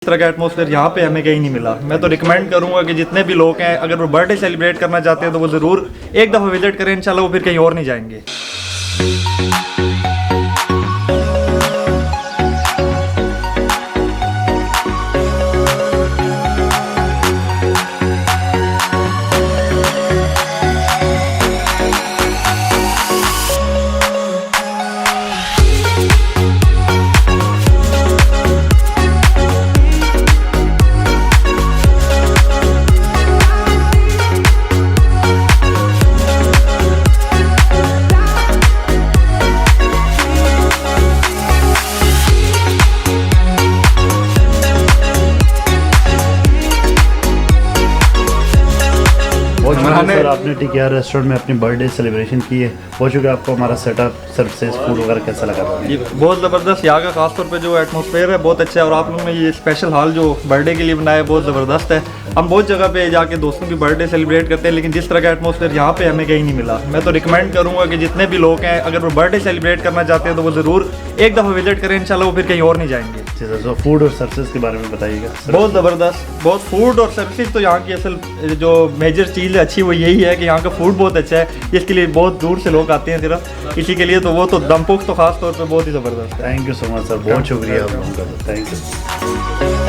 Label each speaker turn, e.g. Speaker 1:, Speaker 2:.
Speaker 1: इस तरह का एटमॉस्फेयर यहाँ पे हमें कहीं नहीं मिला। मैं तो रिकमेंड करूँगा कि जितने भी लोग हैं अगर वो बर्थडे सेलिब्रेट करना चाहते हैं तो वो ज़रूर एक दफ़ा विजिट करें, इंशाल्लाह वो फिर कहीं और नहीं जाएंगे।
Speaker 2: सर आपने TKR रेस्टोरेंट में अपनी बर्थडे सेलिब्रेशन की है, बहुत शुक्रिया आपको। हमारा सेटअप, सर्विसेज, फूड वगैरह कैसा लगा?
Speaker 1: ये बहुत ज़बरदस्त, यहाँ का खासतौर पे जो एटमॉस्फेयर है बहुत अच्छा है और आप लोगों ने ये स्पेशल हॉल जो बर्थडे के लिए बनाया है बहुत ज़बरदस्त है। हम बहुत जगह पे जाके दोस्तों की बर्थडे सेलिब्रेट करते हैं लेकिन जिस तरह का एटमॉस्फेयर यहाँ पे हमें कहीं नहीं मिला। मैं तो रिकमेंड करूँगा कि जितने भी लोग हैं अगर वो बर्थडे सेलिब्रेट करना चाहते हैं तो वो ज़रूर एक दफ़ा विजिट करें, इंशाल्लाह वो फिर कहीं और नहीं जाएंगे।
Speaker 2: तो फूड और सर्विसेज के बारे में बताइएगा।
Speaker 1: बहुत ज़बरदस्त, बहुत फूड और सर्विसेज तो यहाँ की असल जो मेजर चीज़ है अच्छी वो यही है कि यहाँ का फूड बहुत अच्छा है, इसके लिए बहुत दूर से लोग आते हैं सिर्फ इसी के लिए, तो वो तो दम पुख्त तो खास तौर पे बहुत ही ज़बरदस्त है।
Speaker 2: Thank you so much sir, बहुत शुक्रिया आप लोगों का, थैंक यू।